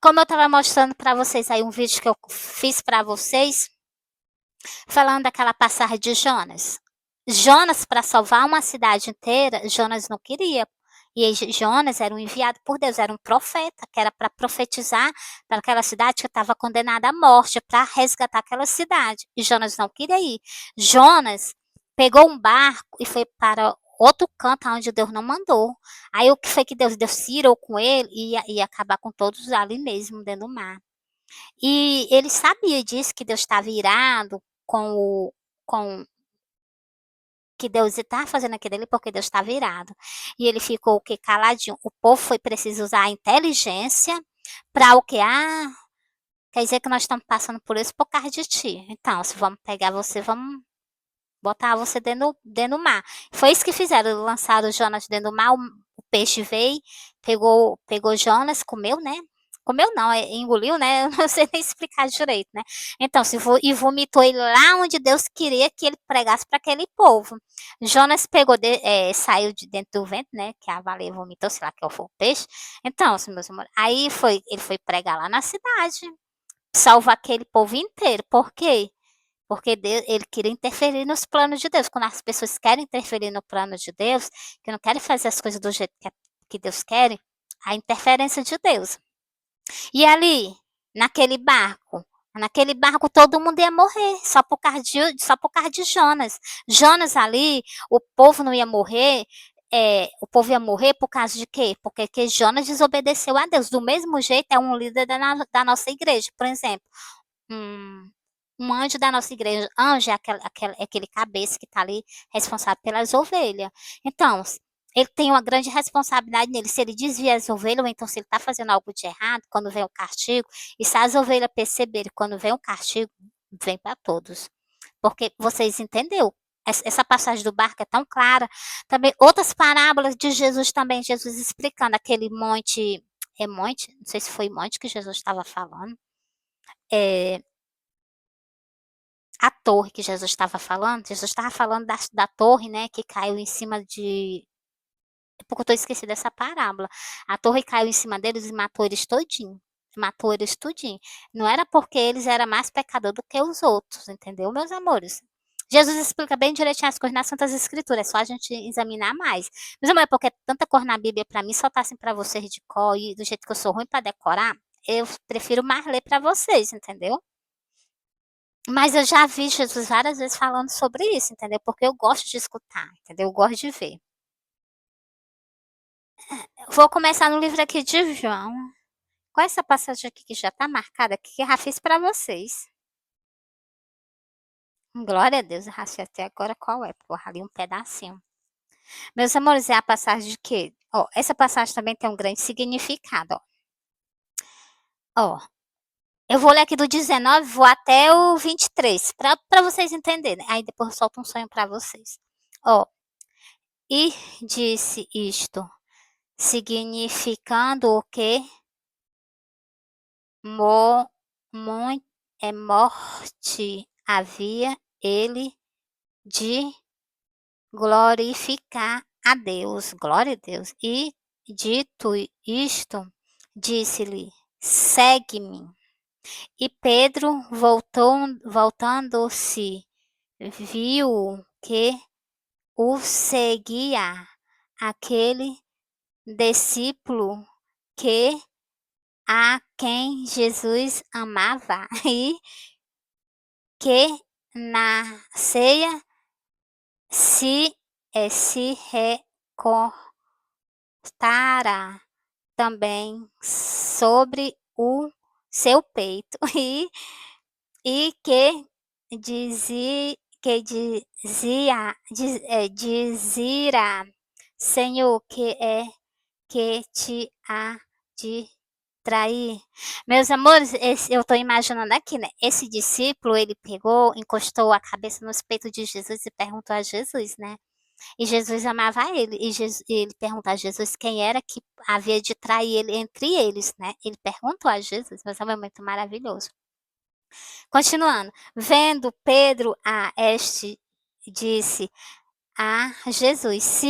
Como eu estava mostrando para vocês aí um vídeo que eu fiz para vocês, falando daquela passagem de Jonas. Jonas, para salvar uma cidade inteira, Jonas não queria. E Jonas era um enviado por Deus, era um profeta, que era para profetizar para aquela cidade que estava condenada à morte, para resgatar aquela cidade. E Jonas não queria ir. Jonas pegou um barco e foi para outro canto onde Deus não mandou. Aí o que foi que Deus se irou com ele e ia acabar com todos ali mesmo, dentro do mar. E ele sabia disso, que Deus estava irado com que Deus está fazendo aquilo dele, porque Deus estava irado. E ele ficou o que caladinho. O povo foi preciso usar a inteligência para o que? Quer dizer que nós estamos passando por isso por causa de ti. Então, se vamos pegar você, vamos botar você dentro do mar. Foi isso que fizeram, lançaram Jonas dentro do mar, o peixe veio, pegou Jonas, comeu, né? Comeu não, engoliu, né? Eu não sei nem explicar direito, né? Então, e vomitou ele lá onde Deus queria que ele pregasse para aquele povo. Jonas saiu de dentro do vento, né? Que a baleia vomitou, sei lá, que foi o peixe. Então, meus amores, ele foi pregar lá na cidade, salvar aquele povo inteiro. Por quê? Porque Deus, ele queria interferir nos planos de Deus. Quando as pessoas querem interferir no plano de Deus, que não querem fazer as coisas do jeito que Deus quer, a interferência de Deus. E ali, naquele barco todo mundo ia morrer, só por causa de Jonas. Jonas ali, o povo não ia morrer, o povo ia morrer por causa de quê? Porque Jonas desobedeceu a Deus. Do mesmo jeito, é um líder da nossa igreja, por exemplo. Um anjo da nossa igreja. Anjo é aquele cabeça que está ali responsável pelas ovelhas. Então, ele tem uma grande responsabilidade nele. Se ele desvia as ovelhas, ou então se ele está fazendo algo de errado, quando vem o castigo, e se as ovelhas perceberem, quando vem o castigo, vem para todos. Porque vocês entenderam? Essa passagem do barco é tão clara. Também outras parábolas de Jesus também, Jesus explicando aquele monte, monte, não sei se foi monte que Jesus estava falando, a torre que Jesus estava falando da torre, né, que caiu em cima de... É porque eu estou esquecendo dessa parábola. A torre caiu em cima deles e matou eles todinho. Matou eles tudinho. Não era porque eles eram mais pecadores do que os outros, entendeu, meus amores? Jesus explica bem direitinho as coisas nas Santas Escrituras, é só a gente examinar mais. Mas, amor, é porque tanta cor na Bíblia para mim, só tá assim para vocês de cor, e do jeito que eu sou ruim para decorar, eu prefiro mais ler para vocês, entendeu? Mas eu já vi Jesus várias vezes falando sobre isso, entendeu? Porque eu gosto de escutar, entendeu? Eu gosto de ver. Vou começar no livro aqui de João. Qual é essa passagem aqui que já está marcada aqui, que eu já fiz para vocês? Glória a Deus, eu rachei até agora qual é, porra, ali um pedacinho. Meus amores, é a passagem de quê? Ó, essa passagem também tem um grande significado, ó. Ó, eu vou ler aqui do 19, vou até o 23, para vocês entenderem. Aí depois eu solto um sonho para vocês. Ó, e disse isto, significando o que? Morte havia ele de glorificar a Deus, glória a Deus. E dito isto, disse-lhe, segue-me. E Pedro voltando-se, viu que o seguia aquele discípulo que a quem Jesus amava e que na ceia se recostara também sobre o seu peito e dizia, Senhor, que é que te há de trair. Meus amores, eu estou imaginando aqui, né? Esse discípulo, ele pegou, encostou a cabeça nos peitos de Jesus e perguntou a Jesus, né? E Jesus amava ele. E ele perguntou a Jesus quem era que havia de trair ele entre eles, né? Ele perguntou a Jesus, mas é muito maravilhoso. Continuando. Vendo Pedro a este, disse a Jesus,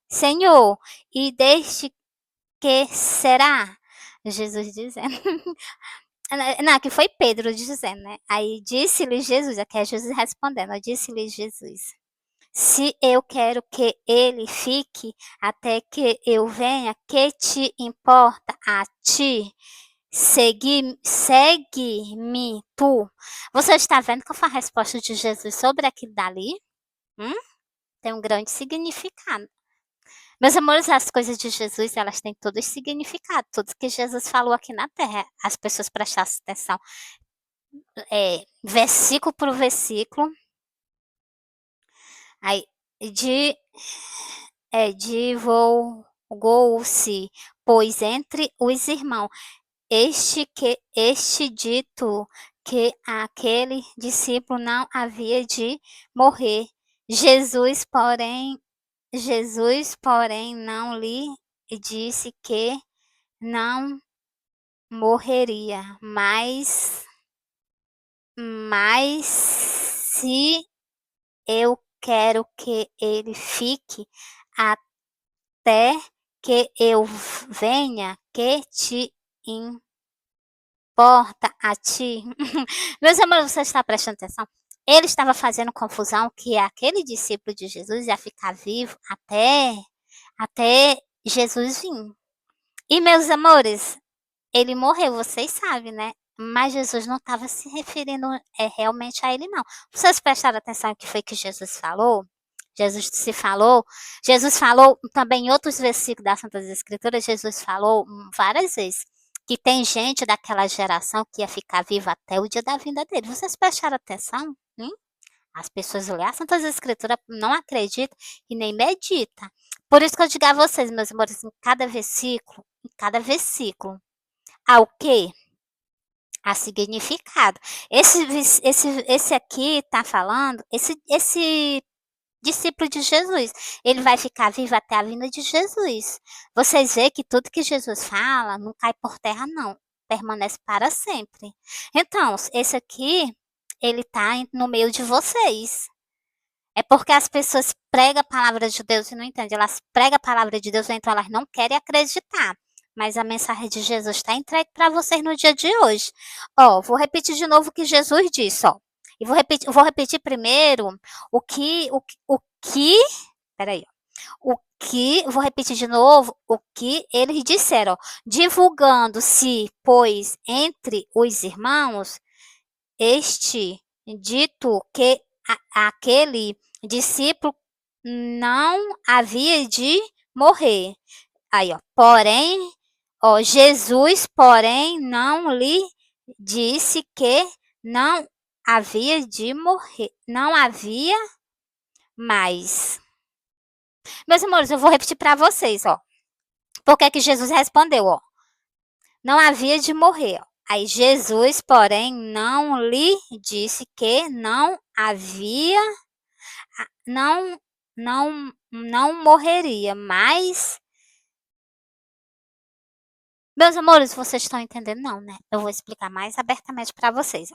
Senhor, e deste que será? Jesus dizendo. Não, que foi Pedro dizendo, né? Aí disse-lhe Jesus, aqui é Jesus respondendo, disse-lhe Jesus: se eu quero que ele fique até que eu venha, que te importa a ti? Segue-me tu. Você está vendo qual foi a resposta de Jesus sobre aquilo dali? Hum? Tem um grande significado. Meus amores, as coisas de Jesus, elas têm todos significado. Tudo que Jesus falou aqui na Terra, as pessoas prestassem atenção, versículo por versículo. Aí, divulgou-se, pois entre os irmãos, este dito que aquele discípulo não havia de morrer. Jesus, porém, não lhe disse que não morreria, mas se eu quero que ele fique até que eu venha, que te importa a ti? Meus amores, você está prestando atenção? Ele estava fazendo confusão que aquele discípulo de Jesus ia ficar vivo até Jesus vir. E, meus amores, ele morreu, vocês sabem, né? Mas Jesus não estava se referindo realmente a ele, não. Vocês prestaram atenção no que foi que Jesus falou? Jesus falou também em outros versículos das Santas Escrituras, Jesus falou várias vezes que tem gente daquela geração que ia ficar viva até o dia da vinda dele. Vocês prestaram atenção? As pessoas olham as Santas Escrituras, não acreditam e nem meditam. Por isso que eu digo a vocês, meus amores, em cada versículo, há o quê? Há significado. Esse aqui está falando, esse discípulo de Jesus, ele vai ficar vivo até a vinda de Jesus. Vocês veem que tudo que Jesus fala não cai por terra, não. Permanece para sempre. Então, esse aqui, ele está no meio de vocês. É porque as pessoas pregam a palavra de Deus e não entendem. Elas pregam a palavra de Deus, então elas não querem acreditar. Mas a mensagem de Jesus está entregue para vocês no dia de hoje. Vou repetir de novo o que Jesus disse, E vou repetir primeiro peraí, vou repetir de novo o que eles disseram, divulgando-se, pois, entre os irmãos, este dito que aquele discípulo não havia de morrer. Aí, porém, Jesus, porém, não lhe disse que não havia de morrer. Não havia mais. Meus amores, eu vou repetir para vocês, Por que é que Jesus respondeu, Não havia de morrer. Aí Jesus, porém, não lhe disse que não havia, não morreria, mas... Meus amores, vocês estão entendendo? Não, né? Eu vou explicar mais abertamente para vocês,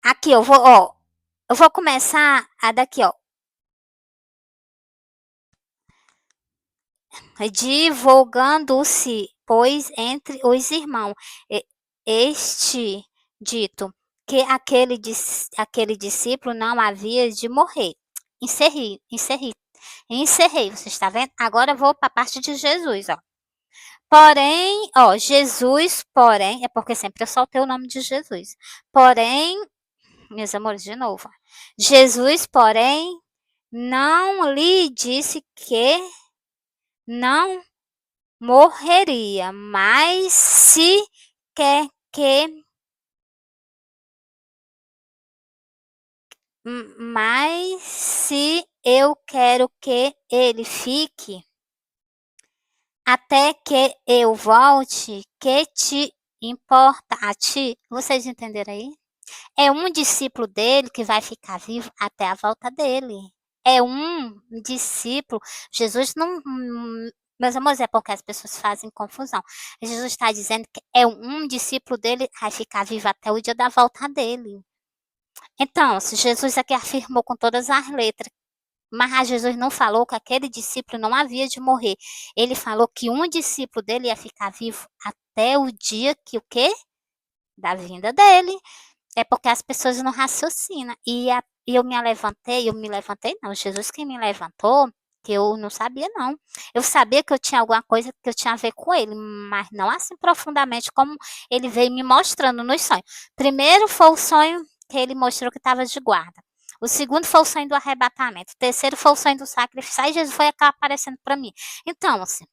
Aqui, eu vou começar a daqui, Divulgando-se, pois, entre os irmãos, este dito que aquele discípulo não havia de morrer. Encerrei. Você está vendo? Agora eu vou para a parte de Jesus, Porém, Jesus, porém, é porque sempre eu soltei o nome de Jesus. Porém, meus amores, de novo. Jesus, porém, não lhe disse que não morreria, mas se quer que mas se eu quero que ele fique até que eu volte, que te importa a ti? Vocês entenderam aí? É um discípulo dele que vai ficar vivo até a volta dele. É um discípulo. Jesus não. Meus amores, é porque as pessoas fazem confusão. Jesus está dizendo que é um discípulo dele que vai ficar vivo até o dia da volta dele. Então, se Jesus aqui afirmou com todas as letras Mas Jesus não falou que aquele discípulo não havia de morrer. Ele falou que um discípulo dele ia ficar vivo até o dia que o quê? Da vinda dele. É porque as pessoas não raciocinam. E eu me levantei, não, Jesus que me levantou, que eu não sabia, não. Eu sabia que eu tinha alguma coisa que eu tinha a ver com ele, mas não assim profundamente como ele veio me mostrando nos sonhos. Primeiro foi o sonho que ele mostrou que estava de guarda. O segundo foi o sonho do arrebatamento. O terceiro foi o sonho do sacrifício. Aí Jesus foi aparecendo para mim. Então, assim,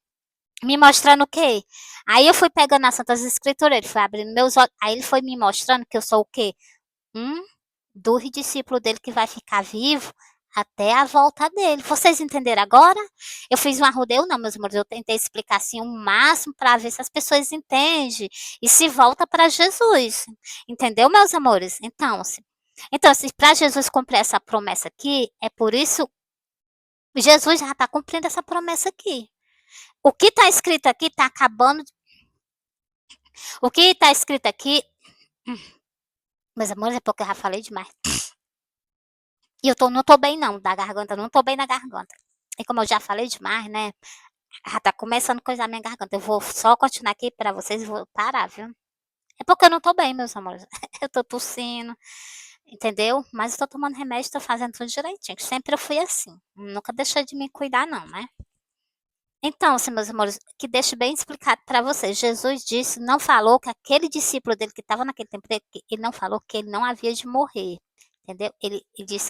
me mostrando o quê? Aí eu fui pegando as Santas Escrituras, ele foi abrindo meus olhos. Aí ele foi me mostrando que eu sou o quê? Um dos discípulos dele que vai ficar vivo até a volta dele. Vocês entenderam agora? Eu fiz um arrudeio, não, meus amores. Eu tentei explicar assim o máximo para ver se as pessoas entendem e se volta para Jesus. Entendeu, meus amores? Então, se para Jesus cumprir essa promessa aqui, é por isso Jesus já está cumprindo essa promessa aqui. O que está escrito aqui está acabando. O que está escrito aqui, meus amores, é porque eu já falei demais. E não tô bem não, da garganta, não tô bem na garganta. E como eu já falei demais, né? Já tá começando a coisar a minha garganta. Eu vou só continuar aqui pra vocês e vou parar, viu? É porque eu não tô bem, meus amores. Eu tô tossindo, entendeu? Mas eu tô tomando remédio, tô fazendo tudo direitinho. Sempre eu fui assim. Nunca deixei de me cuidar, não, né? Então, assim, meus amores, que deixe bem explicado para vocês. Jesus disse, não falou que aquele discípulo dele que estava naquele tempo, ele não falou que ele não havia de morrer. Entendeu? Ele disse,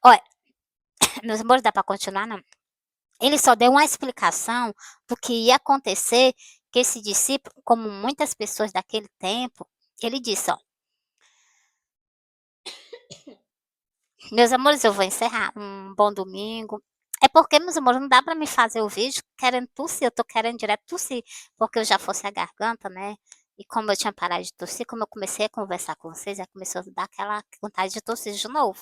olha, meus amores, dá para continuar, não? Ele só deu uma explicação do que ia acontecer, que esse discípulo, como muitas pessoas daquele tempo, ele disse, ó, meus amores, eu vou encerrar. Um bom domingo. É porque, meus amores, não dá pra me fazer o vídeo querendo tossir. Eu tô querendo direto tossir, porque eu já fosse a garganta, né? E como eu tinha parado de tossir, como eu comecei a conversar com vocês, já começou a dar aquela vontade de tossir de novo.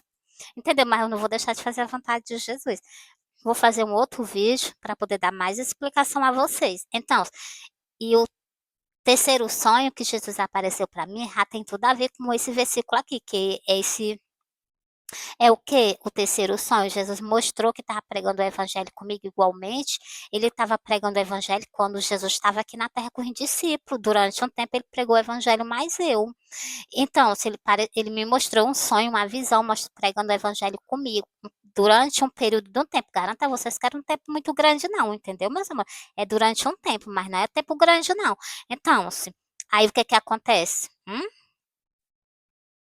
Entendeu? Mas eu não vou deixar de fazer a vontade de Jesus. Vou fazer um outro vídeo para poder dar mais explicação a vocês. Então, e o terceiro sonho que Jesus apareceu para mim já tem tudo a ver com esse versículo aqui, que é esse é o que o terceiro sonho. Jesus mostrou que estava pregando o evangelho comigo igualmente. Ele estava pregando o evangelho quando Jesus estava aqui na terra com os discípulos. Durante um tempo ele pregou o evangelho, mais eu. Então, se ele me mostrou um sonho, uma visão, pregando o evangelho comigo. Durante um período de um tempo. Garanto a vocês que era um tempo muito grande, não, entendeu, meus amores? É durante um tempo, mas não é tempo grande, não. Então, aí o que que acontece?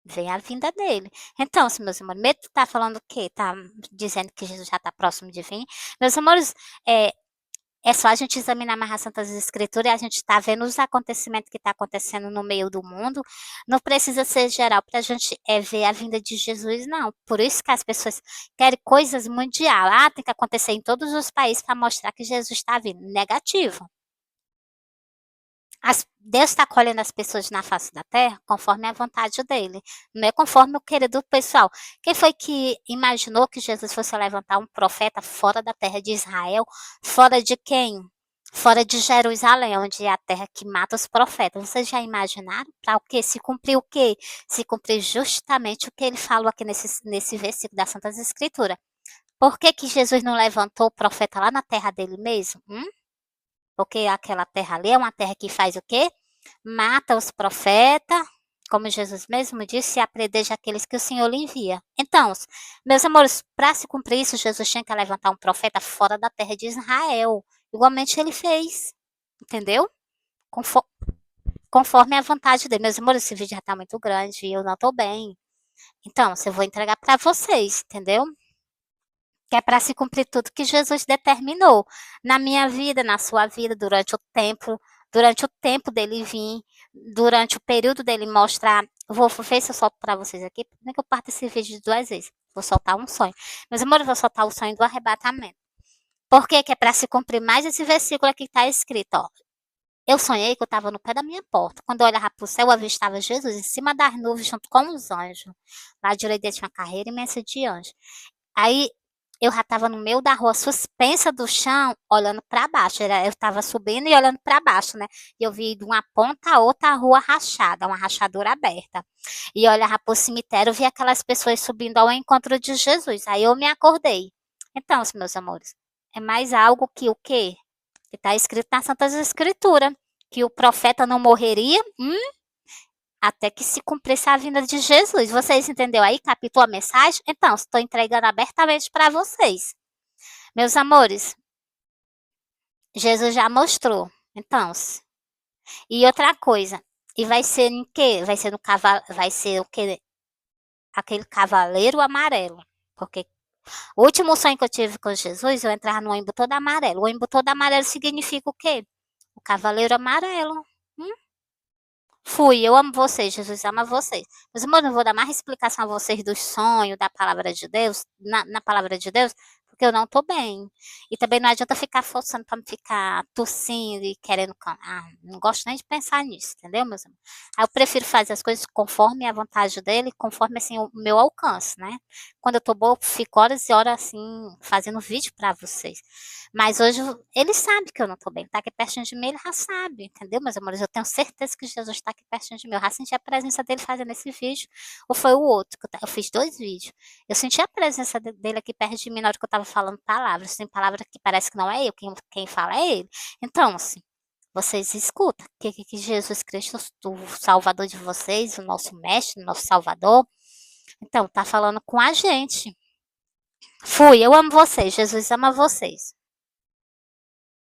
Vem a vinda dele. Então, se meus amores, medo tá falando o quê? Tá dizendo que Jesus já está próximo de vir. Meus amores, é só a gente examinar mais as Santas Escrituras e a gente tá vendo os acontecimentos que tá acontecendo no meio do mundo. Não precisa ser geral para a gente ver a vinda de Jesus, não. Por isso que as pessoas querem coisas mundial. Ah, tem que acontecer em todos os países para mostrar que Jesus está vindo. Negativo. Deus está colhendo as pessoas na face da terra conforme a vontade dele, não é conforme o querer do pessoal. Quem foi que imaginou que Jesus fosse levantar um profeta fora da terra de Israel? Fora de quem? Fora de Jerusalém, onde é a terra que mata os profetas. Vocês já imaginaram? Para o quê? Se cumprir o quê? Se cumprir justamente o que ele falou aqui nesse versículo das Santas Escrituras. Por que que Jesus não levantou o profeta lá na terra dele mesmo? Porque aquela terra ali é uma terra que faz o quê? Mata os profetas, como Jesus mesmo disse, e apredeja aqueles que o Senhor lhe envia. Então, meus amores, para se cumprir isso, Jesus tinha que levantar um profeta fora da terra de Israel. Igualmente ele fez. Entendeu? Conforme a vontade dele. Meus amores, esse vídeo já está muito grande e eu não estou bem. Então, eu vou entregar para vocês, entendeu? Que é para se cumprir tudo que Jesus determinou na minha vida, na sua vida, durante o tempo dele vir, durante o período dele mostrar. Vou ver se eu solto para vocês aqui, nem que eu parto esse vídeo de 2 vezes. Vou soltar um sonho. Meus amores, eu vou soltar o sonho do arrebatamento. Por quê? Que é para se cumprir mais esse versículo aqui que está escrito, ó. Eu sonhei que eu estava no pé da minha porta. Quando eu olhava para o céu, eu avistava Jesus em cima das nuvens, junto com os anjos. Lá à direita tinha uma carreira imensa de anjos. Aí eu já estava no meio da rua, suspensa do chão, olhando para baixo. Eu estava subindo e olhando para baixo, né? E eu vi de uma ponta a outra a rua rachada, uma rachadura aberta. E olhava para o cemitério, vi aquelas pessoas subindo ao encontro de Jesus. Aí eu me acordei. Então, meus amores, é mais algo que o quê? Que está escrito nas Santas Escrituras, que o profeta não morreria, até que se cumprisse a vinda de Jesus. Vocês entenderam aí? Captou a mensagem? Então, estou entregando abertamente para vocês. Meus amores, Jesus já mostrou. Então, e outra coisa, e vai ser em quê? Vai ser no cavalo, vai ser o quê? Aquele cavaleiro amarelo. Porque o último sonho que eu tive com Jesus, eu entrava no ônibus todo amarelo. O ônibus todo amarelo significa o quê? O cavaleiro amarelo. Hum? Fui, eu amo vocês, Jesus ama vocês. Mas, amor, não vou dar mais explicação a vocês do sonho, da palavra de Deus, na palavra de Deus, porque eu não estou bem. E também não adianta ficar forçando para me ficar tossindo e querendo. Não gosto nem de pensar nisso, entendeu, meus amores? Aí eu prefiro fazer as coisas conforme a vontade dele, conforme assim o meu alcance, né? Quando eu tô boa, eu fico horas e horas assim, fazendo vídeo para vocês. Mas hoje ele sabe que eu não estou bem, tá aqui pertinho de mim, ele já sabe, entendeu, meus amores? Eu tenho certeza que Jesus está aqui pertinho de mim. Eu já senti a presença dele fazendo esse vídeo, ou foi o outro, que eu fiz 2 vídeos. Eu senti a presença dele aqui perto de mim na hora que eu estava falando palavras. Tem palavra que parece que não é eu, quem fala é ele. Então, assim, vocês escutam que Jesus Cristo, o Salvador de vocês, o nosso Mestre, o nosso Salvador, então, tá falando com a gente. Fui, eu amo vocês, Jesus ama vocês.